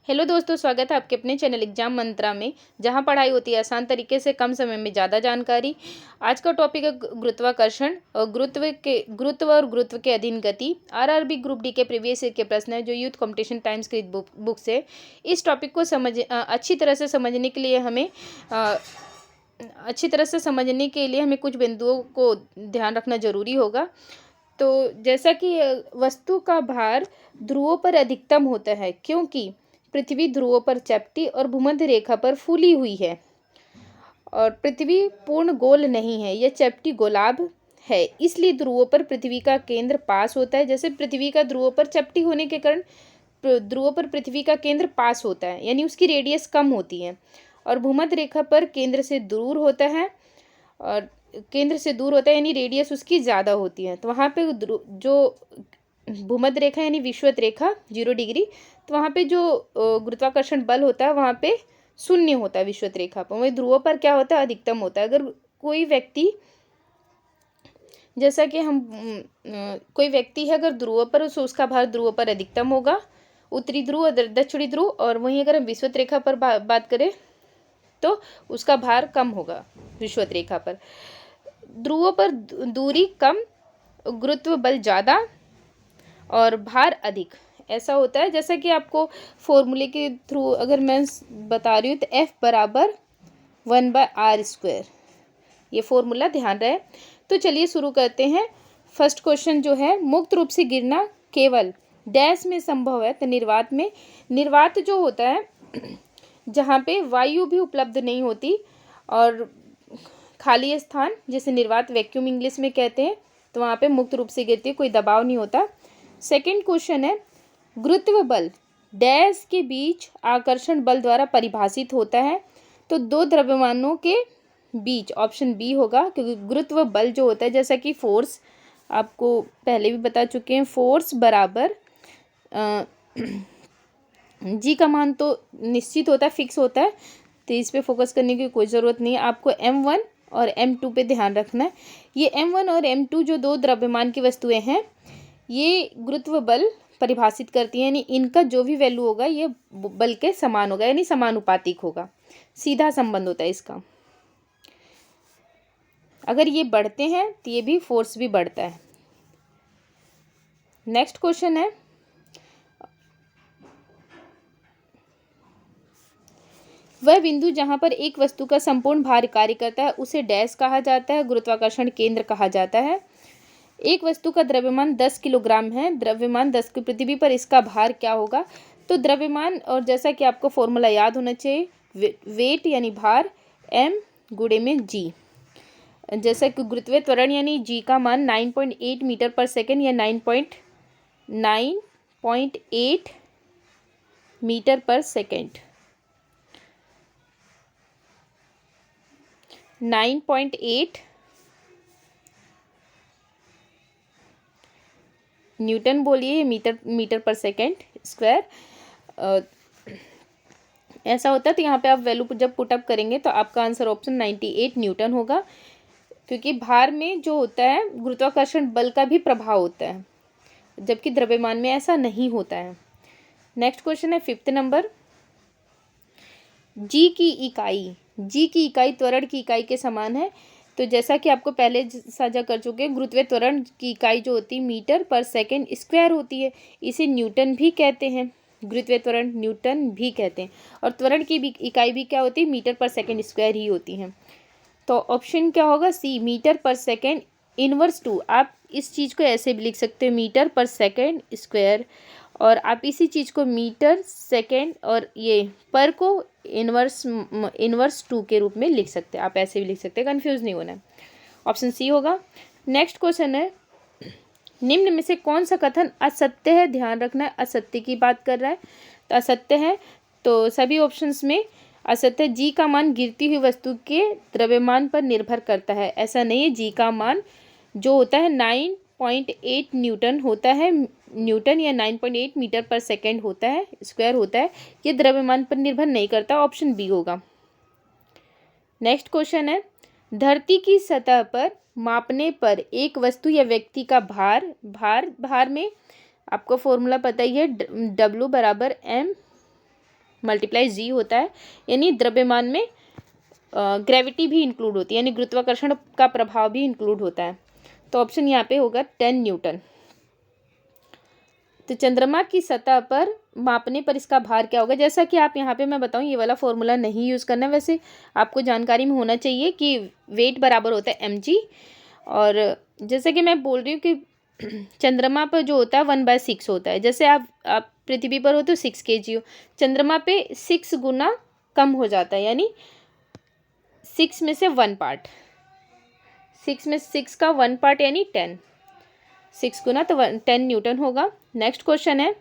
Hello दोस्तों, स्वागत है आपके अपने चैनल एग्जाम मंत्रा में, जहां पढ़ाई होती है आसान तरीके से, कम समय में ज़्यादा जानकारी। आज का टॉपिक है गुरुत्वाकर्षण और गुरुत्व के अधीन गति। आरआरबी ग्रुप डी के प्रीवियस ईयर के प्रश्न है जो यूथ कंपटीशन टाइम्स की बुक से। इस टॉपिक को अच्छी तरह से समझने के लिए हमें कुछ बिंदुओं को ध्यान रखना जरूरी होगा। तो जैसा कि वस्तु का भार ध्रुवों पर अधिकतम होता है, क्योंकि पृथ्वी ध्रुवों पर चपटी और भूमध्य रेखा पर फूली हुई है और पृथ्वी पूर्ण गोल नहीं है, यह चपटी गोलाभ है। इसलिए ध्रुवों पर पृथ्वी का केंद्र पास होता है। जैसे पृथ्वी का ध्रुवों पर चपटी होने के कारण ध्रुवों पर पृथ्वी का केंद्र पास होता है, यानी उसकी रेडियस कम होती है। और भूमध्य रेखा पर केंद्र से दूर होता है यानी रेडियस उसकी ज़्यादा होती है। तो वहाँ पे जो भूमध्य रेखा यानी विषुवत रेखा 0 डिग्री, तो वहाँ पे जो गुरुत्वाकर्षण बल होता है वहाँ पे शून्य होता है विषुवत रेखा पर। वही ध्रुवों पर क्या होता है, अधिकतम होता है। अगर कोई व्यक्ति, जैसा कि कोई व्यक्ति है अगर ध्रुवों पर, उसका भार ध्रुवों पर अधिकतम होगा, उत्तरी ध्रुव और दक्षिणी ध्रुव। और वहीं अगर हम विषुवत रेखा पर बात करें तो उसका भार कम होगा विषुवत रेखा पर। ध्रुवों पर दूरी कम, गुरुत्व बल ज़्यादा और भार अधिक, ऐसा होता है। जैसा कि आपको फॉर्मूले के थ्रू अगर मैं बता रही हूँ तो F बराबर 1/r², ये फॉर्मूला ध्यान रहे। तो चलिए शुरू करते हैं। फर्स्ट क्वेश्चन जो है, मुक्त रूप से गिरना केवल डैश में संभव है। तो निर्वात जो होता है जहाँ पे वायु भी उपलब्ध नहीं होती और खाली स्थान, जैसे निर्वात वैक्यूम इंग्लिश में कहते हैं, तो वहाँ पे मुक्त रूप से गिरती है, कोई दबाव नहीं होता। सेकंड क्वेश्चन है, गुरुत्व बल डैश के बीच आकर्षण बल द्वारा परिभाषित होता है। तो दो द्रव्यमानों के बीच, ऑप्शन बी होगा, क्योंकि गुरुत्व बल जो होता है, जैसा कि फोर्स आपको पहले भी बता चुके हैं, फोर्स बराबर जी का मान तो निश्चित होता है, फिक्स होता है, तो इस पे फोकस करने की कोई ज़रूरत नहीं है। आपको M1 और M2 पे ध्यान रखना है। ये M1 और M2 जो दो द्रव्यमान की वस्तुएं हैं, ये गुरुत्व बल परिभाषित करती हैं, यानी इनका जो भी वैल्यू होगा ये बल के समान होगा, यानी समानुपातिक होगा, सीधा संबंध होता है इसका। अगर ये बढ़ते हैं तो ये भी फोर्स भी बढ़ता है। नेक्स्ट क्वेश्चन है, वह बिंदु जहां पर एक वस्तु का संपूर्ण भार कार्य करता है उसे डैश कहा जाता है, गुरुत्वाकर्षण केंद्र कहा जाता है। एक वस्तु का द्रव्यमान 10 किलोग्राम है, द्रव्यमान 10 की पृथ्वी पर, इसका भार क्या होगा? तो द्रव्यमान, और जैसा कि आपको फॉर्मूला याद होना चाहिए, वेट यानी भार, m गुणे में g। जैसा कि गुरुत्वीय त्वरण यानी g का मान 9.8 मीटर पर सेकेंड या 9.8 मीटर पर सेकेंड, 9.8 न्यूटन बोलिए, मीटर पर सेकेंड स्क्वायर ऐसा होता है। तो यहाँ पे आप वैल्यू जब पुटअप करेंगे तो आपका आंसर ऑप्शन 98 न्यूटन होगा, क्योंकि भार में जो होता है गुरुत्वाकर्षण बल का भी प्रभाव होता है, जबकि द्रव्यमान में ऐसा नहीं होता है। नेक्स्ट क्वेश्चन है 5th नंबर, जी की इकाई त्वरण की इकाई के समान है। तो जैसा कि आपको पहले साझा कर चुके हैं, गुरुत्वीय त्वरण की इकाई जो होती है मीटर पर सेकेंड स्क्वायर होती है, इसे न्यूटन भी कहते हैं, गुरुत्वीय त्वरण न्यूटन भी कहते हैं। और त्वरण की भी इकाई भी क्या होती है, मीटर पर सेकेंड स्क्वायर ही होती है। तो ऑप्शन क्या होगा, सी, मीटर पर सेकेंड इनवर्स 2। आप इस चीज़ को ऐसे भी लिख सकते हो, मीटर पर सेकेंड स्क्वायर, और आप इसी चीज़ को मीटर सेकेंड और ये पर को इनवर्स 2 के रूप में लिख सकते हैं। आप ऐसे भी लिख सकते हैं, कंफ्यूज नहीं होना है। ऑप्शन सी होगा। नेक्स्ट क्वेश्चन है, निम्न में से कौन सा कथन असत्य है? ध्यान रखना है, असत्य की बात कर रहा है, तो असत्य है। तो सभी ऑप्शंस में असत्य। जी का मान गिरती हुई वस्तु के द्रव्यमान पर निर्भर करता है, ऐसा नहीं है। जी का मान जो होता है 9.8 न्यूटन होता है, न्यूटन या 9.8 मीटर पर सेकेंड होता है, स्क्वायर होता है, ये द्रव्यमान पर निर्भर नहीं करता। ऑप्शन बी होगा। नेक्स्ट क्वेश्चन है, धरती की सतह पर मापने पर एक वस्तु या व्यक्ति का भार में आपको फॉर्मूला पता ही है, W बराबर M मल्टीप्लाई जी होता है, यानी द्रव्यमान में ग्रेविटी भी इंक्लूड होती है, यानी गुरुत्वाकर्षण का प्रभाव भी इंक्लूड होता है। तो ऑप्शन यहाँ पे होगा 10 न्यूटन। तो चंद्रमा की सतह पर मापने पर इसका भार क्या होगा? जैसा कि आप यहाँ पे मैं बताऊँ, ये वाला फॉर्मूला नहीं यूज़ करना है, वैसे आपको जानकारी में होना चाहिए कि वेट बराबर होता है mg। और जैसे कि मैं बोल रही हूँ कि चंद्रमा पर जो होता है 1/6 होता है। जैसे आप पृथ्वी पर हो तो 6 kg हो, चंद्रमा पे 6 गुना कम हो जाता है, यानी 6 में से 1 पार्ट, 6 में 6 का 1 पार्ट यानी 10, 6 गुना तो 10 न्यूटन होगा। नेक्स्ट क्वेश्चन है,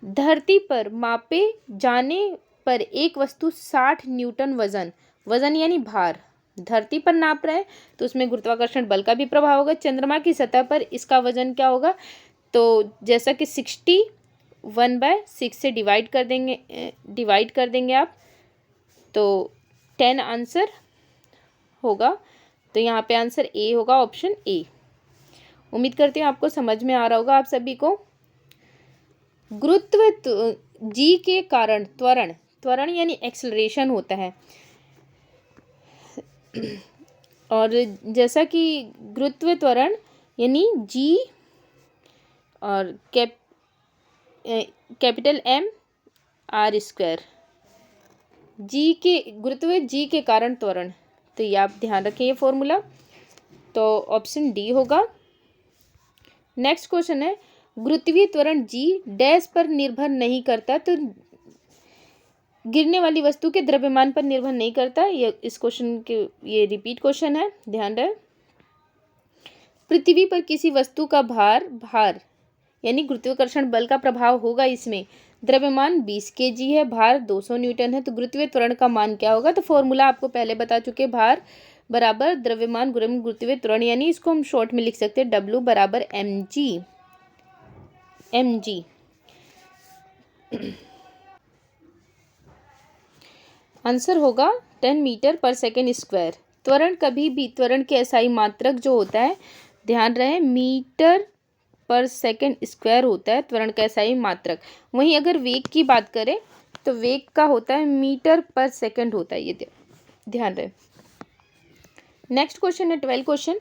धरती पर मापे जाने पर एक वस्तु 60 न्यूटन वजन यानी भार धरती पर नाप रहे हैं तो उसमें गुरुत्वाकर्षण बल का भी प्रभाव होगा। चंद्रमा की सतह पर इसका वजन क्या होगा? तो जैसा कि 60 1/6 से डिवाइड कर देंगे आप, तो 10 आंसर होगा। तो यहाँ पे आंसर ए होगा, ऑप्शन ए। उम्मीद करती हूँ आपको समझ में आ रहा होगा आप सभी को। गुरुत्व जी के कारण त्वरण यानी एक्सेलरेशन होता है। और जैसा कि गुरुत्व त्वरण यानी जी और कैपिटल M r², गुरुत्व जी के कारण त्वरण, तो ये आप ध्यान रखें ये फॉर्मूला। तो ऑप्शन डी होगा। नेक्स्ट क्वेश्चन है, गुरुत्वीय त्वरण जी डैश पर निर्भर नहीं करता, तो गिरने वाली वस्तु के द्रव्यमान पर निर्भर नहीं करता। ये इस क्वेश्चन के ये रिपीट क्वेश्चन है, ध्यान रहे। पृथ्वी पर किसी वस्तु का भार यानी गुरुत्वाकर्षण बल का प्रभाव होगा इसमें। द्रव्यमान 20 kg है, भार 200 न्यूटन है, तो गुरुत्वीय त्वरण का मान क्या होगा? तो फॉर्मूला आपको पहले बता चुके, भार बराबर द्रव्यमान गुणन गुरुत्वीय त्वरण, यानी इसको हम शॉर्ट में लिख सकते हैं W बराबर mg। आंसर होगा 10 मीटर पर सेकेंड स्क्वायर। त्वरण कभी भी त्वरण के एसआई मात्रक जो होता है, ध्यान रहे, मीटर पर सेकेंड स्क्वायर होता है त्वरण का एसआई मात्रक। वहीं अगर वेग की बात करें तो वेग का होता है मीटर पर सेकेंड होता है, ये ध्यान रहे। नेक्स्ट क्वेश्चन है 12 क्वेश्चन,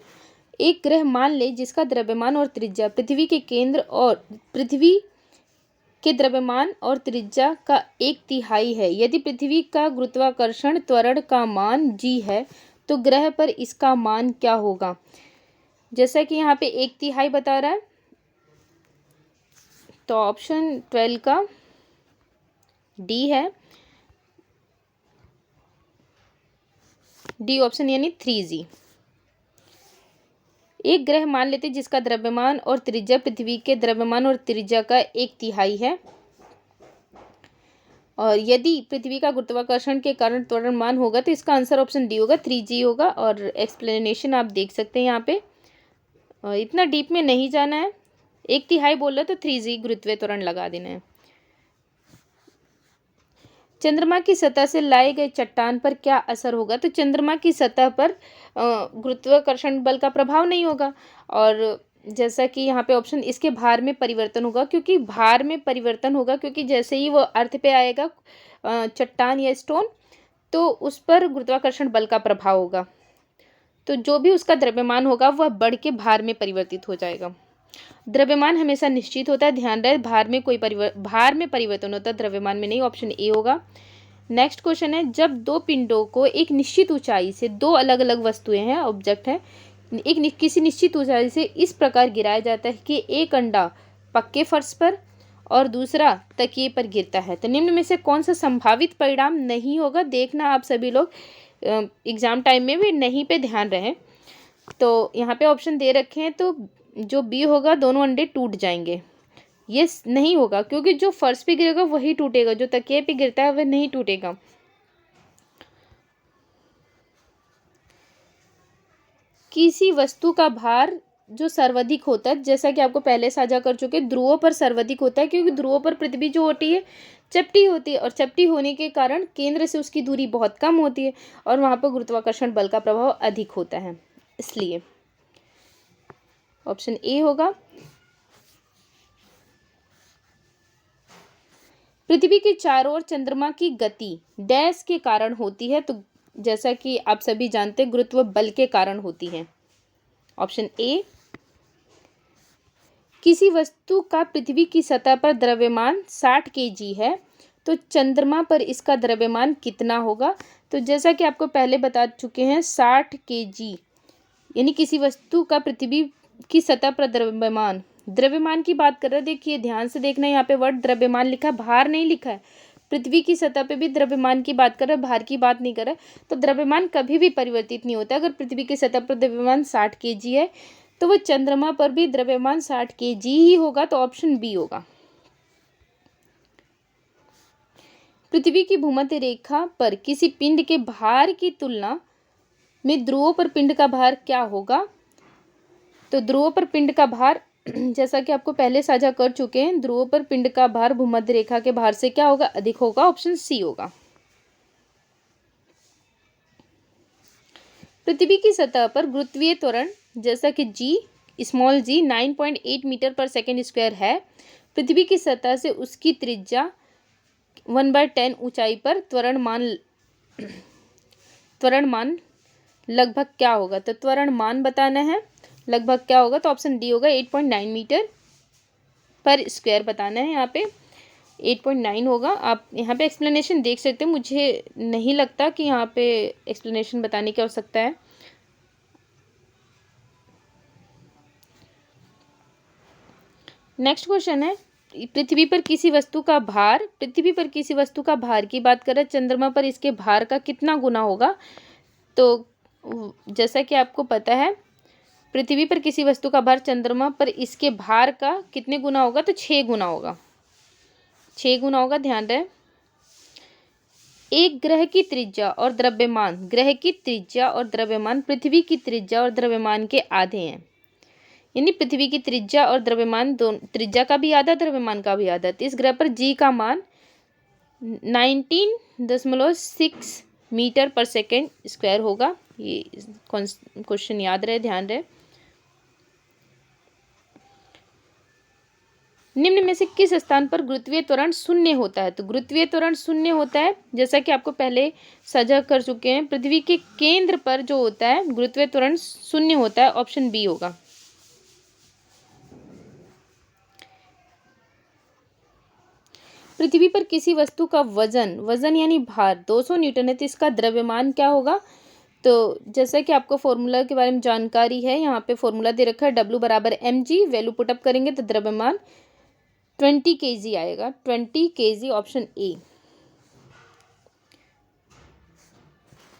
एक ग्रह मान ले जिसका द्रव्यमान और त्रिज्या पृथ्वी के द्रव्यमान और त्रिज्या का 1/3 है। यदि पृथ्वी का गुरुत्वाकर्षण त्वरण का मान g है तो ग्रह पर इसका मान क्या होगा? जैसा कि यहाँ पे 1/3 बता रहा है, तो ऑप्शन 12 का डी है, डी ऑप्शन यानी 3g। एक ग्रह मान लेते जिसका द्रव्यमान और त्रिज्या पृथ्वी के द्रव्यमान और त्रिज्या का 1/3 है, और यदि पृथ्वी का गुरुत्वाकर्षण के कारण त्वरण मान होगा तो इसका आंसर ऑप्शन डी होगा, 3g होगा। और एक्सप्लेनेशन आप देख सकते हैं यहाँ पे, इतना डीप में नहीं जाना है, 1/3 बोल रहे तो 3g गुरुत्वीय त्वरण लगा देना है। चंद्रमा की सतह से लाए गए चट्टान पर क्या असर होगा? तो चंद्रमा की सतह पर गुरुत्वाकर्षण बल का प्रभाव नहीं होगा, और जैसा कि यहाँ पे ऑप्शन, इसके भार में परिवर्तन होगा, क्योंकि जैसे ही वो अर्थ पे आएगा चट्टान या स्टोन, तो उस पर गुरुत्वाकर्षण बल का प्रभाव होगा, तो जो भी उसका द्रव्यमान होगा वह बढ़ के भार में परिवर्तित हो जाएगा। द्रव्यमान हमेशा निश्चित होता है, ध्यान रहे, भार में परिवर्तन होता है, द्रव्यमान में नहीं, ऑप्शन ए होगा। नेक्स्ट क्वेश्चन है, जब दो पिंडों को एक निश्चित ऊंचाई से, दो अलग अलग वस्तुएं हैं, ऑब्जेक्ट है, किसी निश्चित ऊंचाई से इस प्रकार गिराया जाता है कि एक अंडा पक्के फर्श पर और दूसरा तकिए पर गिरता है, तो निम्न में से कौन सा संभावित परिणाम नहीं होगा? देखना आप सभी लोग एग्जाम टाइम में भी नहीं पे ध्यान रहे। तो यहाँ पे ऑप्शन दे रखे हैं, तो जो बी होगा, दोनों अंडे टूट जाएंगे, ये नहीं होगा, क्योंकि जो फर्श पे गिरेगा वही टूटेगा, जो तकिए पे गिरता है वह नहीं टूटेगा। किसी वस्तु का भार जो सर्वाधिक होता है, जैसा कि आपको पहले साझा कर चुके, ध्रुवों पर सर्वाधिक होता है, क्योंकि ध्रुवों पर पृथ्वी जो होती है चपटी होती है, और चपटी होने के कारण केंद्र से उसकी दूरी बहुत कम होती है, और वहाँ पर गुरुत्वाकर्षण बल का प्रभाव अधिक होता है, इसलिए ऑप्शन ए होगा। पृथ्वी के चारों ओर चंद्रमा की गति डैश के कारण होती है, तो जैसा कि आप सभी जानते हैं गुरुत्व बल के कारण होती है। Option A. किसी वस्तु का पृथ्वी की सतह पर द्रव्यमान 60 kg है, तो चंद्रमा पर इसका द्रव्यमान कितना होगा? तो जैसा कि आपको पहले बता चुके हैं 60 kg, यानी किसी वस्तु का पृथ्वी की सतह पर द्रव्यमान, द्रव्यमान की बात कर रहे हैं। देखिए ध्यान से देखना, यहाँ पे वर्ड द्रव्यमान लिखा है, भार नहीं लिखा है। पृथ्वी की सतह पे भी द्रव्यमान की बात कर रहे हैं, भार की बात नहीं कर रहे। तो द्रव्यमान कभी भी परिवर्तित नहीं होता। अगर पृथ्वी की सतह पर द्रव्यमान 60 kg है, तो वो चंद्रमा पर भी द्रव्यमान 60 kg ही होगा, तो ऑप्शन बी होगा। पृथ्वी की भूमध्य रेखा पर किसी पिंड के भार की तुलना में ध्रुवों पर पिंड का भार क्या होगा? तो ध्रुवों पर पिंड का भार जैसा कि आपको पहले साझा कर चुके हैं, ध्रुवों पर पिंड का भार भूमध्य रेखा के भार से क्या होगा? अधिक होगा। ऑप्शन सी होगा। पृथ्वी की सतह पर गुरुत्वीय त्वरण जैसा कि स्मॉल जी 9.8 मीटर पर सेकेंड स्क्वायर है। पृथ्वी की सतह से उसकी त्रिज्या 1/10 ऊंचाई पर त्वरण मान लगभग क्या होगा? तो त्वरण मान बताना है, लगभग क्या होगा? तो ऑप्शन डी होगा, 8.9 मीटर पर स्क्वायर बताना है। यहाँ पे 8.9 होगा। आप यहाँ पे एक्सप्लेनेशन देख सकते हैं। मुझे नहीं लगता कि यहाँ पे एक्सप्लेनेशन बताने की आवश्यकता है। नेक्स्ट क्वेश्चन है, पृथ्वी पर किसी वस्तु का भार की बात करें, चंद्रमा पर इसके भार का कितना गुना होगा? तो जैसा कि आपको पता है, पृथ्वी पर किसी वस्तु का भार चंद्रमा पर इसके भार का कितने गुना होगा? तो 6 गुना होगा। 6 गुना होगा, ध्यान रहे। एक ग्रह की त्रिज्या और द्रव्यमान पृथ्वी की त्रिज्या और द्रव्यमान के आधे हैं। यानी पृथ्वी की त्रिज्या और द्रव्यमान दोनों, त्रिज्या का भी आधा, द्रव्यमान का भी आधा। तो इस ग्रह पर जी का मान 19.6 मीटर पर सेकेंड स्क्वायर होगा। ये क्वेश्चन याद रहे, ध्यान रहे। निम्न में से किस स्थान पर गुरुत्वीय त्वरण शून्य होता है? तो गुरुत्वीय त्वरण शून्य होता है, जैसा कि आपको पहले साझा कर चुके हैं, पृथ्वी के केंद्र पर जो होता है गुरुत्वीय त्वरण शून्य होता है। ऑप्शन बी होगा। पृथ्वी पर किसी वस्तु का वजन यानी भार 200 न्यूटन है, तो इसका द्रव्यमान क्या होगा? तो जैसा कि आपको फॉर्मूला के बारे में जानकारी है, यहाँ पे फॉर्मूला दे रखा है, W = mg। वैल्यू पुटअप करेंगे तो द्रव्यमान 20 kg आएगा, 20 kg। Option A.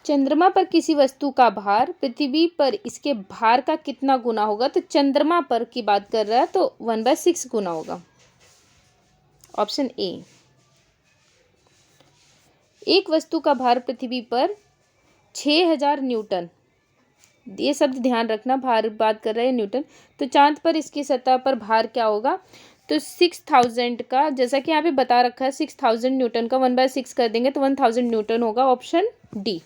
चंद्रमा पर किसी वस्तु का भार पृथ्वी पर इसके भार का कितना गुना होगा? तो चंद्रमा पर की बात कर रहा है, तो 1/6 गुना होगा। Option A. एक वस्तु का भार पृथ्वी पर 6000 न्यूटन, ये शब्द ध्यान रखना, भार बात कर रहे हैं न्यूटन। तो चांद पर इसकी सतह पर भार क्या होगा? तो 6000 का, जैसा कि यहाँ पे बता रखा है, 6000 न्यूटन का 1/6 कर देंगे तो 1000 न्यूटन होगा। Option D.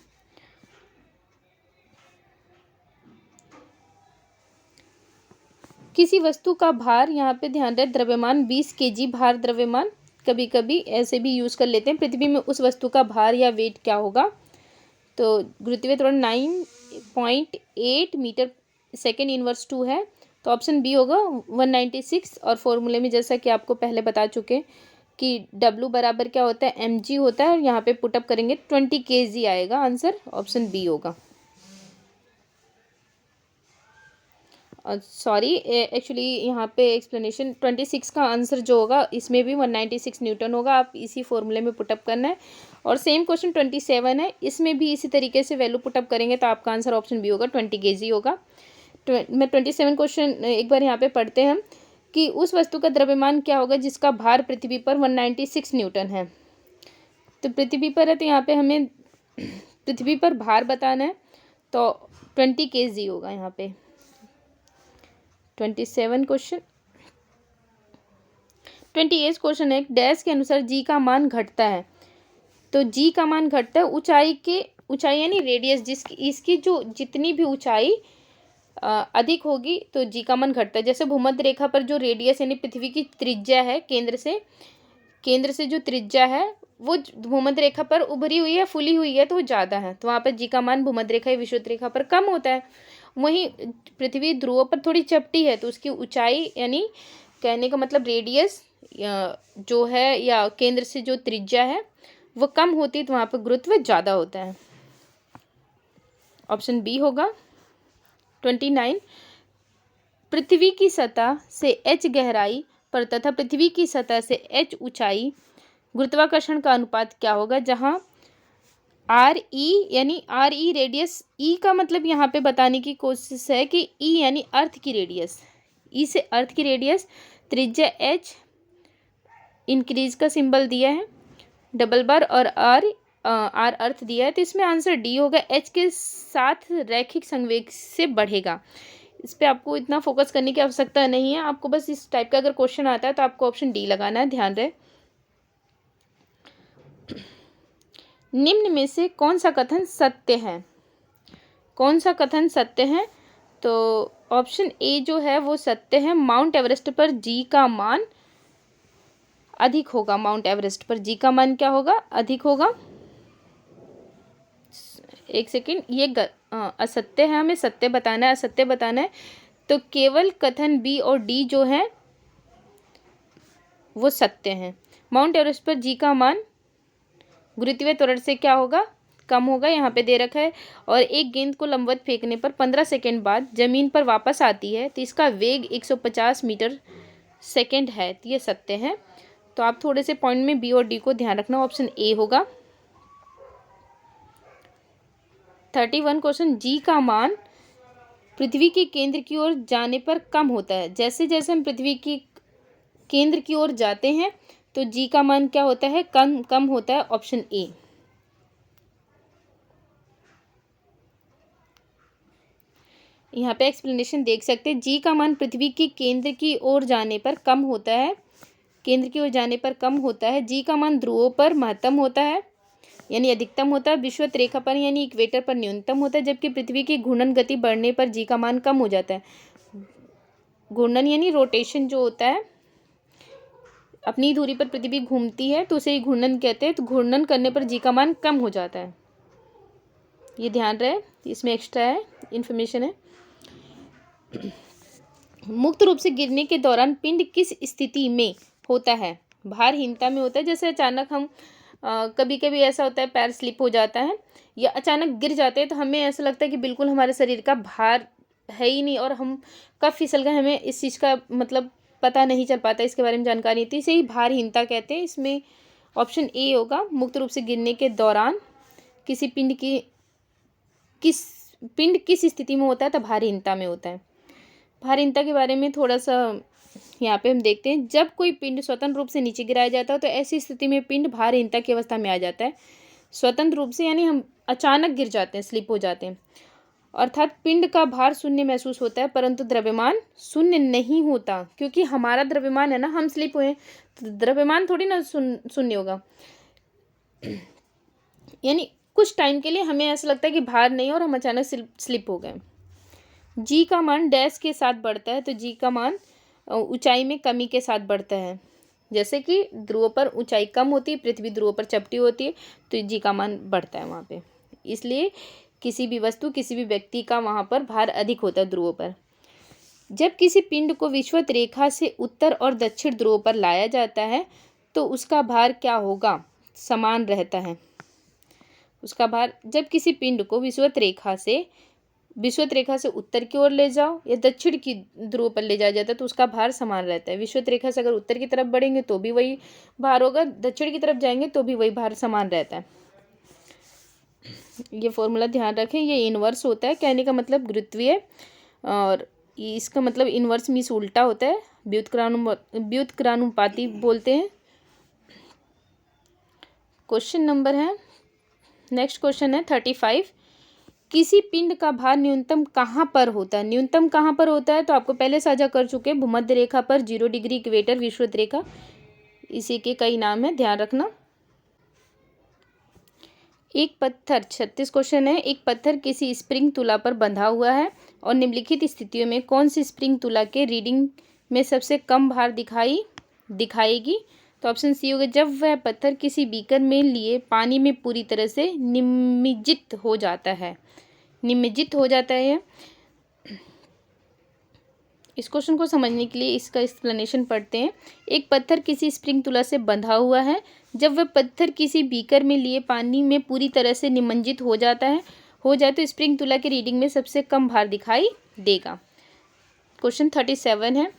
किसी वस्तु का भार, यहाँ पे ध्यान रहे, द्रव्यमान 20 kg, भार द्रव्यमान कभी कभी ऐसे भी यूज कर लेते हैं। पृथ्वी में उस वस्तु का भार या वेट क्या होगा? तो गुरुत्वीय त्वरण 9.8 मीटर सेकेंड इनवर्स 2 है, तो ऑप्शन बी होगा 196। और फॉर्मूले में जैसा कि आपको पहले बता चुके कि W बराबर क्या होता है? mg होता है। और यहाँ पे पुटअप करेंगे 20 kg आएगा। आंसर ऑप्शन बी होगा। सॉरी, एक्चुअली यहाँ पे एक्सप्लेनेशन 26 का आंसर जो होगा इसमें भी 196 न्यूटन होगा। आप इसी फॉर्मूले में पुटअप करना है। और सेम क्वेश्चन 27 है, इसमें भी इसी तरीके से वैल्यू पुटअप करेंगे तो आपका आंसर ऑप्शन बी होगा, 20 kg होगा। मैं 27 क्वेश्चन एक बार यहाँ पे पढ़ते हैं कि उस वस्तु का द्रव्यमान क्या होगा जिसका भार पृथ्वी पर 196 न्यूटन है। तो पृथ्वी पर है, तो यहाँ पे हमें पृथ्वी पर भार बताना है, तो 20 kg होगा यहाँ पे। 27 क्वेश्चन। 28 क्वेश्चन है, डैश के अनुसार जी का मान घटता है। तो जी का मान घटता है ऊंचाई यानी रेडियस, जिसकी इसकी जो जितनी भी ऊंचाई अधिक होगी तो जी का मान घटता है। जैसे भूमध्य रेखा पर जो रेडियस यानी पृथ्वी की त्रिज्या है केंद्र से, केंद्र से जो त्रिज्या है वो भूमध्य रेखा पर उभरी हुई है, फुली हुई है, तो वो ज़्यादा है, तो वहाँ पर जी का मान भूमध्य रेखा या विषुवत रेखा पर कम होता है। वहीं पृथ्वी ध्रुव पर थोड़ी चपटी है, तो उसकी ऊंचाई यानी कहने का मतलब रेडियस जो है या केंद्र से जो त्रिज्या है वो कम होती है, तो वहाँ पर गुरुत्व ज़्यादा होता है। ऑप्शन बी होगा। 29, पृथ्वी की सतह से h गहराई पर तथा पृथ्वी की सतह से h ऊंचाई गुरुत्वाकर्षण का अनुपात क्या होगा, जहाँ आर ई यानी आर ई रेडियस, ई का मतलब यहाँ पे बताने की कोशिश है कि ई यानी अर्थ की रेडियस, ई से अर्थ की रेडियस, त्रिज्या h, इंक्रीज का सिंबल दिया है, डबल बार और आर अर्थ दिया है, तो इसमें आंसर डी होगा। एच के साथ रैखिक संवेग से बढ़ेगा। इस पे आपको इतना फोकस करने की आवश्यकता नहीं है, आपको बस इस टाइप का अगर क्वेश्चन आता है तो आपको ऑप्शन डी लगाना है, ध्यान रहे। निम्न में से कौन सा कथन सत्य है, कौन सा कथन सत्य है, तो ऑप्शन ए जो है वो सत्य है। माउंट एवरेस्ट पर जी का मान अधिक होगा, माउंट एवरेस्ट पर जी का मान क्या होगा, अधिक होगा। एक सेकेंड, ये असत्य है, हमें सत्य बताना है, असत्य बताना है, तो केवल कथन बी और डी जो है वो सत्य है। माउंट एवरेस्ट पर जी का मान गुरुत्वीय त्वरण से क्या होगा, कम होगा, यहाँ पे दे रखा है। और एक गेंद को लंबवत फेंकने पर 15 सेकेंड बाद जमीन पर वापस आती है, तो इसका वेग 150 मीटर सेकेंड है, तो ये सत्य है। तो आप थोड़े से पॉइंट में बी और डी को ध्यान रखना, ऑप्शन ए होगा। 31 क्वेश्चन, जी का मान पृथ्वी के केंद्र की ओर जाने पर कम होता है। जैसे जैसे हम पृथ्वी की केंद्र की ओर जाते हैं तो जी का मान क्या होता है, कम कम होता है, ऑप्शन ए। यहाँ पे एक्सप्लेनेशन देख सकते हैं, जी का मान पृथ्वी के केंद्र की ओर जाने पर कम होता है, केंद्र की ओर जाने पर कम होता है। जी का मान ध्रुवों पर महत्तम होता है यानी अधिकतम होता है, विषुवत रेखा पर यानी इक्वेटर पर न्यूनतम होता है, जबकि पृथ्वी की घूर्णन गति बढ़ने पर जी का मान कम हो जाता है। घूर्णन यानी रोटेशन जो होता है, अपनी दूरी पर पृथ्वी घूमती है तो उसे ही घूर्णन कहते हैं, तो घूर्णन करने पर जी का मान कम हो जाता है, ये ध्यान रहे, इसमें एक्स्ट्रा है इन्फॉर्मेशन है। मुक्त रूप से गिरने के दौरान पिंड किस स्थिति में होता है, भारहीनता में होता है। जैसे अचानक हम कभी कभी ऐसा होता है पैर स्लिप हो जाता है या अचानक गिर जाते हैं, तो हमें ऐसा लगता है कि बिल्कुल हमारे शरीर का भार है ही नहीं और हम कब फिसल गए, हमें इस चीज़ का मतलब पता नहीं चल पाता, इसके बारे में जानकारी नहीं थी, इसे ही भारहीनता कहते हैं। इसमें ऑप्शन ए होगा, मुक्त रूप से गिरने के दौरान किसी पिंड किस स्थिति में होता है, तो भारहीनता में होता है। भारहीनता के बारे में थोड़ा सा यहाँ पे हम देखते हैं, जब कोई पिंड स्वतंत्र रूप से नीचे गिराया जाता है तो ऐसी स्थिति में पिंड भारहीनता की अवस्था में आ जाता है। स्वतंत्र रूप से यानी हम अचानक गिर जाते हैं, स्लिप हो जाते हैं, अर्थात पिंड का भार शून्य महसूस होता है परंतु द्रव्यमान शून्य नहीं होता, क्योंकि हमारा द्रव्यमान है ना, हम स्लिप हुए तो द्रव्यमान थोड़ी ना शून्य होगा। यानी कुछ टाइम के लिए हमें ऐसा लगता है कि भार नहीं और हम अचानक स्लिप हो गए। जी का मान डैश के साथ बढ़ता है, तो जी का मान ऊंचाई में कमी के साथ बढ़ता है। जैसे कि ध्रुव पर ऊंचाई कम होती है, पृथ्वी ध्रुव पर चपटी होती है, तो जी का मान बढ़ता है वहाँ पे। इसलिए किसी भी वस्तु, किसी भी व्यक्ति का वहाँ पर भार अधिक होता है ध्रुव पर। जब किसी पिंड को विषुवत रेखा से उत्तर और दक्षिण ध्रुव पर लाया जाता है तो उसका भार क्या होगा, समान रहता है। उसका भार, जब किसी पिंड को विषुवत रेखा से उत्तर की ओर ले जाओ या दक्षिण की ध्रुव पर ले जाया जाता है तो उसका भार समान रहता है। विषुवत रेखा से अगर उत्तर की तरफ बढ़ेंगे तो भी वही भार होगा, दक्षिण की तरफ जाएंगे तो भी वही भार समान रहता है। ये फॉर्मूला ध्यान रखें, ये इनवर्स होता है, कहने का मतलब गुरुत्वीय, और इसका मतलब इनवर्स मीन्स उल्टा होता है, व्युत्क्रमानुपाती बोलते हैं। क्वेश्चन नंबर है, नेक्स्ट क्वेश्चन है 35, किसी पिंड का भार न्यूनतम कहाँ पर होता है। न्यूनतम कहाँ पर होता है तो आपको पहले साझा कर चुके हैं, भूमध्य रेखा पर, 0 डिग्री, इक्वेटर, विषुवत रेखा, इसी के कई नाम है, ध्यान रखना। एक पत्थर, 36 क्वेश्चन है, एक पत्थर किसी स्प्रिंग तुला पर बंधा हुआ है और निम्नलिखित स्थितियों में कौन सी स्प्रिंग तुला के रीडिंग में सबसे कम भार दिखाएगी, तो ऑप्शन सी होगा जब वह पत्थर किसी बीकर में लिए पानी में पूरी तरह से निमज्जित हो जाता है। निमज्जित हो जाता है। इस क्वेश्चन को समझने के लिए इसका एक्सप्लेनेशन पढ़ते हैं। एक पत्थर किसी स्प्रिंग तुला से बंधा हुआ है। जब वह पत्थर किसी बीकर में लिए पानी में पूरी तरह से निमज्जित हो जाए तो स्प्रिंग तुला की रीडिंग में सबसे कम भार दिखाई देगा। क्वेश्चन 37 है।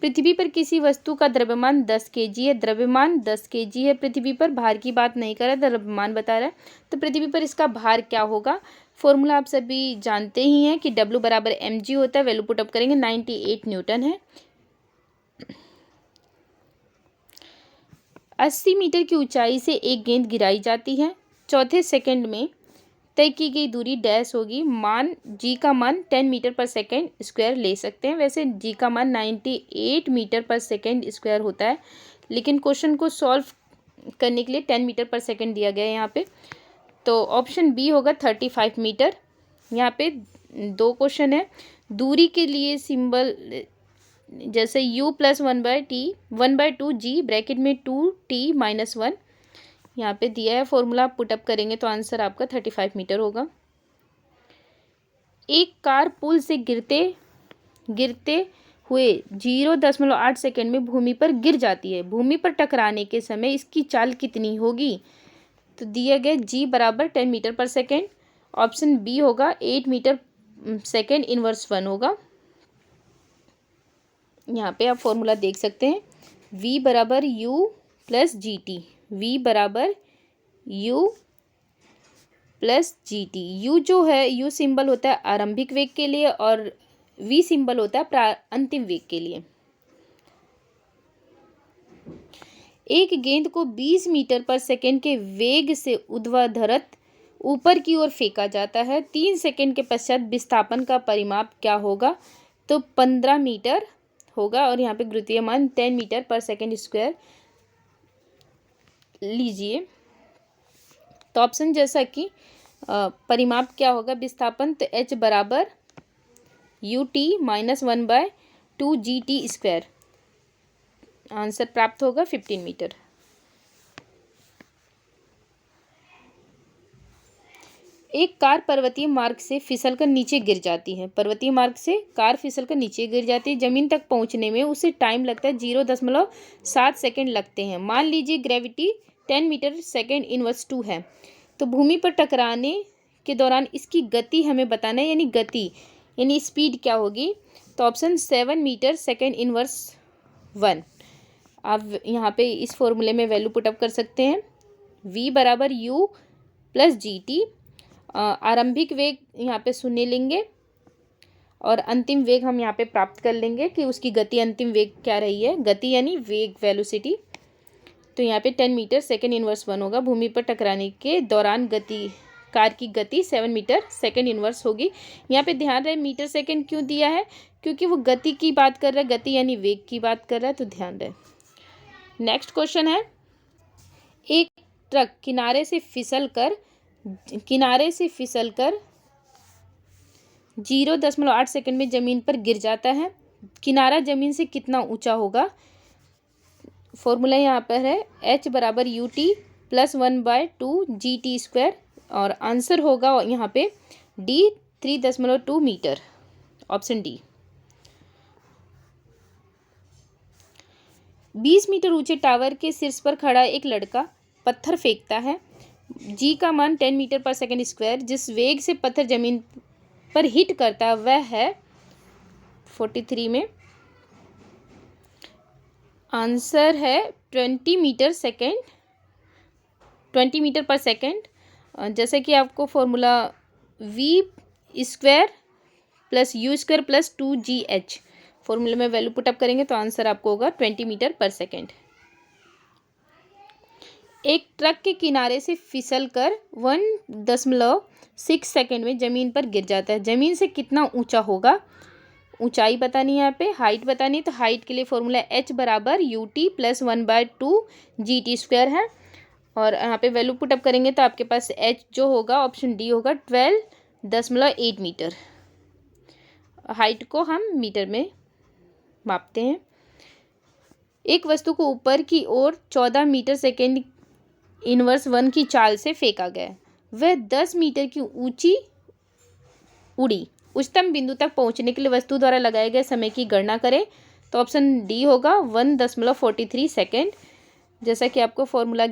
पृथ्वी पर किसी वस्तु का द्रव्यमान 10 kg है। द्रव्यमान 10 kg है पृथ्वी पर, भार की बात नहीं कर रहा है, द्रव्यमान बता रहा है। तो पृथ्वी पर इसका भार क्या होगा? फॉर्मूला आप सभी जानते ही हैं कि W बराबर mg होता है। वैल्यू पुटअप करेंगे, 98 न्यूटन है। 80 मीटर की ऊंचाई से एक गेंद गिराई जाती है। चौथे सेकंड में तय की गई दूरी डैश होगी। जी का मान 10 मीटर पर सेकंड स्क्वायर ले सकते हैं। वैसे जी का मान 98 मीटर पर सेकंड स्क्वायर होता है, लेकिन क्वेश्चन को सॉल्व करने के लिए 10 मीटर पर सेकंड दिया गया है यहाँ पे। तो ऑप्शन बी होगा 35 मीटर। यहाँ पे दो क्वेश्चन है। दूरी के लिए सिंबल जैसे u plus 1/t 1/2 g bracket में 2t माइनस 1 यहाँ पे दिया है। फॉर्मूला आप पुटअप करेंगे तो आंसर आपका 35 मीटर होगा। एक कार पुल से गिरते हुए 0.8 सेकंड में भूमि पर गिर जाती है। भूमि पर टकराने के समय इसकी चाल कितनी होगी? तो दिया गया g बराबर 10 मीटर पर सेकंड। ऑप्शन बी होगा 8 मीटर सेकंड इनवर्स 1 होगा। यहाँ पे आप फॉर्मूला देख सकते हैं। v बराबर u plus G T. v बराबर u plus G T. u जो है, u सिंबल होता है आरंभिक वेग के लिए और v सिंबल होता है अंतिम वेग के लिए। एक गेंद को 20 मीटर पर सेकंड के वेग से ऊर्ध्वाधर ऊपर की ओर फेंका जाता है। 3 सेकंड के पश्चात विस्थापन का परिमाप क्या होगा? तो 15 मीटर होगा और यहाँ पे गुरुत्वीय मान 10 मीटर पर सेकंड स्क्वायर लीजिए। तो ऑप्शन जैसा कि परिमाप क्या होगा विस्थापन, तो h बराबर ut minus 1/2 GT square. Answer प्राप्त होगा 15 मीटर। एक कार पर्वतीय मार्ग से फिसलकर नीचे गिर जाती है। पर्वतीय मार्ग से कार फिसलकर नीचे गिर जाती है। जमीन तक पहुंचने में उसे टाइम लगता है 0.7 सेकंड लगते हैं। मान लीजिए ग्रेविटी 10 मीटर सेकंड इनवर्स 2 है। तो भूमि पर टकराने के दौरान इसकी गति हमें बताना है, यानी गति यानी स्पीड क्या होगी? तो ऑप्शन 7 मीटर सेकंड इनवर्स 1। आप यहाँ पे इस फॉर्मूले में वैल्यू पुटअप कर सकते हैं। v बराबर u प्लस जी टी। आरंभिक वेग यहाँ पे शून्य लेंगे और अंतिम वेग हम यहाँ पे प्राप्त कर लेंगे कि उसकी गति अंतिम वेग क्या रही है। गति यानी वेग, वेलोसिटी। तो यहाँ पे 10 मीटर सेकंड इनवर्स 1 होगा। भूमि पर टकराने के दौरान कार की गति 7 मीटर सेकंड इनवर्स होगी। यहाँ पे ध्यान रहे मीटर सेकंड क्यों दिया है, क्योंकि वो गति की बात कर रहा है, गति यानी वेग की बात कर रहा है, तो ध्यान रहे। नेक्स्ट क्वेश्चन है। एक ट्रक किनारे से फिसलकर 0.8 सेकंड में जमीन पर गिर जाता है। किनारा जमीन से कितना ऊंचा होगा? फॉर्मूला यहाँ पर है h बराबर ut प्लस 1/2 GT स्क्वायर और आंसर होगा यहाँ पे d 3.2 metre. Option D. 20 metre ऊंचे टावर के शीर्ष पर खड़ा एक लड़का पत्थर फेंकता है। जी का मान 10 मीटर पर सेकंड स्क्वायर। जिस वेग से पत्थर जमीन पर हिट करता है वह है 43 में। आंसर है 20 मीटर पर सेकंड। जैसे कि आपको formula v square plus u square plus 2gh फॉर्मूले में वैल्यू पुटअप करेंगे तो आंसर आपको होगा 20 मीटर पर सेकंड। एक ट्रक के किनारे से फिसलकर 1.6 सेकंड में जमीन पर गिर जाता है। जमीन से कितना ऊंचा होगा? ऊंचाई बतानी है, यहाँ पे हाइट बतानी है। तो हाइट के लिए फॉर्मूला h बराबर ut प्लस 1/2 GT स्क्वायर है और यहाँ पे वैल्यू पुटअप करेंगे तो आपके पास h जो होगा ऑप्शन डी होगा 12.8 मीटर। हाइट को हम मीटर में मापते हैं। एक वस्तु को ऊपर की ओर 14 मीटर सेकेंड इनवर्स 1 की चाल से फेंका गया। वह 10 मीटर की ऊंची उड़ी। उच्चतम बिंदु तक पहुंचने के लिए वस्तु द्वारा लगाए गए समय की गणना करें। तो ऑप्शन डी होगा 1.43 सेकेंड। जैसा कि आपको फॉर्मूला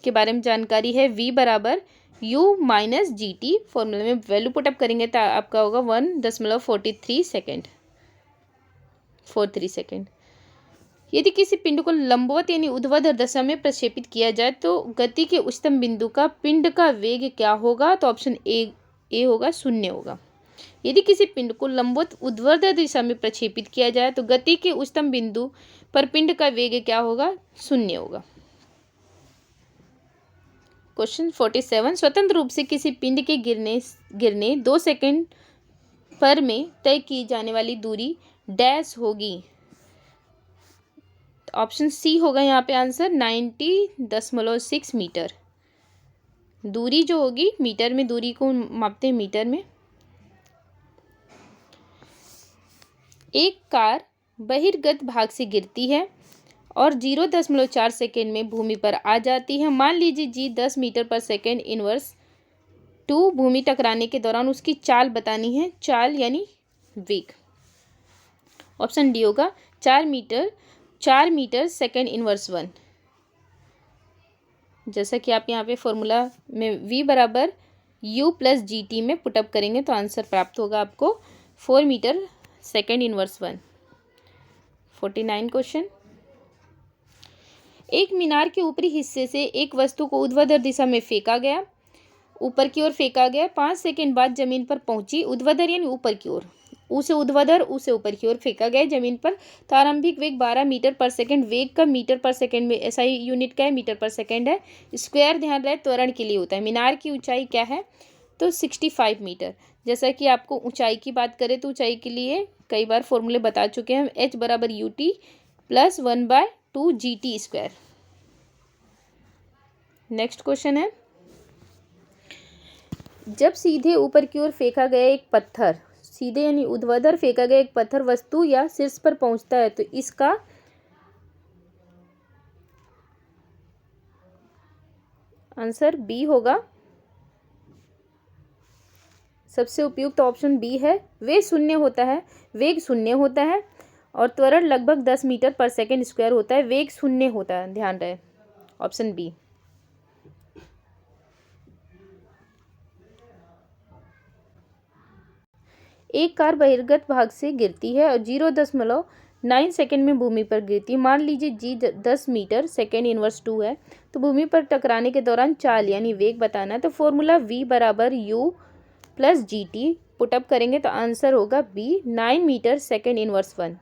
के बारे में जानकारी है, v बराबर u minus G T. Formula में वैल्यू पुटअप करेंगे तो आपका होगा 1.43 सेकेंड 43 सेकेंड। यदि किसी पिंड को लंबवत यानी ऊर्ध्वाधर दिशा में प्रक्षेपित किया जाए तो गति के उच्चतम बिंदु का पिंड का वेग क्या होगा? तो ऑप्शन ए होगा 0 होगा। यदि किसी पिंड को लंबवत ऊर्ध्वाधर दिशा में प्रक्षेपित किया जाए तो गति के उच्चतम बिंदु पर पिंड का वेग क्या होगा? 0 होगा। क्वेश्चन 47, स्वतंत्र रूप से किसी पिंड के गिरने 2 सेकंड पर में तय की जाने वाली दूरी डैश होगी। ऑप्शन सी होगा यहाँ पे आंसर 90.6 मीटर। दूरी जो होगी मीटर में, दूरी को मापते हैं मीटर में। एक कार बहिर्गत भाग से गिरती है और 0.4 सेकेंड में भूमि पर आ जाती है। मान लीजिए जी 10 मीटर पर सेकेंड इनवर्स 2 भूमि टकराने के दौरान उसकी चाल बतानी है। चाल यानी वेग। ऑप्शन डी होगा 4 मीटर सेकेंड इनवर्स 1। जैसा कि आप यहाँ पे फॉर्मूला में v बराबर u प्लस जी टी में पुटअप करेंगे तो आंसर प्राप्त होगा आपको 4 मीटर सेकेंड इनवर्स 1। 49 क्वेश्चन, एक मीनार के ऊपरी हिस्से से एक वस्तु को ऊर्ध्वाधर दिशा में फेंका गया, ऊपर की ओर फेंका गया। 5 सेकंड बाद जमीन पर पहुंची। ऊर्ध्वाधर यानी ऊपर की ओर, उसे ऊर्ध्वाधर उसे ऊपर की ओर फेंका गया जमीन पर। तो आरंभिक वेग 12 मीटर पर सेकंड। वेग का मीटर पर सेकंड में ऐसा ही यूनिट क्या है? मीटर पर सेकंड है। स्क्वायर ध्यान रहे त्वरण के लिए होता है। मीनार की ऊंचाई क्या है? तो 65 मीटर। जैसा कि आपको ऊंचाई की बात करें तो ऊंचाई के लिए कई बार फॉर्मूले बता चुके हैं। h बराबर U T plus 1/2 G T square. Next question है, जब सीधे ऊपर की ओर फेंका गया एक पत्थर, सीधे यानी ऊर्ध्वाधर फेंका गया एक पत्थर वस्तु या शीर्ष पर पहुंचता है तो इसका आंसर बी होगा। सबसे उपयुक्त ऑप्शन बी है। वेग 0 होता है, वेग 0 होता है और त्वरण लगभग 10 मीटर पर सेकेंड स्क्वायर होता है। वेग 0 होता है, ध्यान रहे। Option B. एक कार बहिर्गत भाग से गिरती है और 0.9 सेकेंड में भूमि पर गिरती है। मान लीजिए जी 10 मीटर सेकेंड इनवर्स 2 है तो भूमि पर टकराने के दौरान चाल यानी वेग बताना है। तो फॉर्मूला v बराबर u plus G T put up करेंगे तो आंसर होगा बी 9 मीटर सेकेंड इनवर्स 1।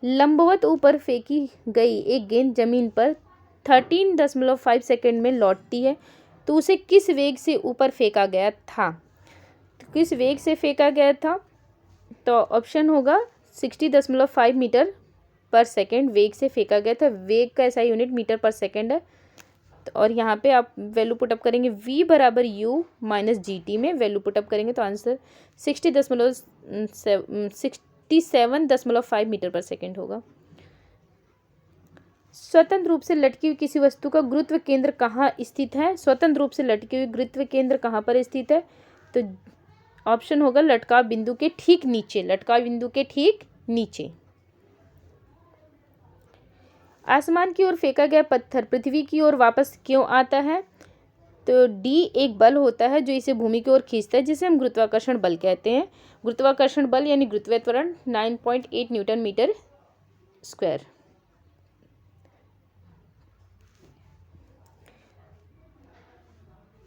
लंबवत ऊपर फेंकी गई एक गेंद जमीन पर 13.5 सेकेंड में लौटती है तो उसे किस वेग से ऊपर फेंका गया था? तो किस वेग से फेंका गया था? तो ऑप्शन होगा 60.5 मीटर पर सेकेंड वेग से फेंका गया था। वेग का ऐसा यूनिट मीटर पर सेकेंड है। और यहाँ पे आप वैल्यू पुटअप करेंगे v बराबर u माइनस जी टी में वैल्यू पुटअप करेंगे तो आंसर 67.5 मीटर पर सेकेंड होगा। स्वतंत्र रूप से लटकी हुई किसी वस्तु का गुरुत्व केंद्र कहाँ स्थित है? स्वतंत्र रूप से लटकी हुई गुरुत्व केंद्र कहाँ पर स्थित है? तो ऑप्शन होगा लटकाव बिंदु के ठीक नीचे। लटकाव बिंदु के ठीक नीचे। आसमान की ओर फेंका गया पत्थर पृथ्वी की ओर वापस क्यों आता है? तो डी एक बल होता है जो इसे भूमि की ओर खींचता है, जिसे हम गुरुत्वाकर्षण बल कहते हैं। गुरुत्वाकर्षण बल यानी गुरुत्वीय त्वरण 9.8 न्यूटन मीटर स्क्वायर।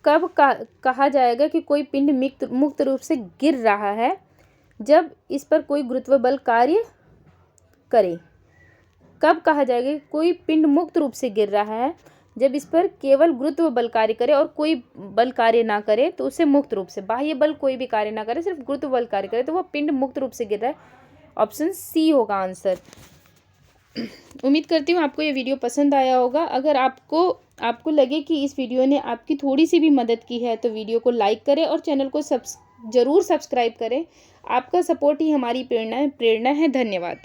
कब कहा जाएगा कि कोई पिंड मुक्त रूप से गिर रहा है? जब इस पर कोई गुरुत्व बल कार्य करे। कब कहा जाएगा कि कोई पिंड मुक्त रूप से गिर रहा है? जब इस पर केवल गुरुत्व बल कार्य करे और कोई बल कार्य ना करे तो उसे मुक्त रूप से, बाह्य बल कोई भी कार्य ना करे सिर्फ गुरुत्व बल कार्य करे तो वह पिंड मुक्त रूप से गिर रहा है। ऑप्शन सी होगा आंसर। उम्मीद करती हूँ आपको ये वीडियो पसंद आया होगा। अगर आपको लगे कि इस वीडियो ने आपकी थोड़ी सी भी मदद की है तो वीडियो को लाइक करें और चैनल को ज़रूर सब्सक्राइब करें। आपका सपोर्ट ही हमारी प्रेरणा है। धन्यवाद।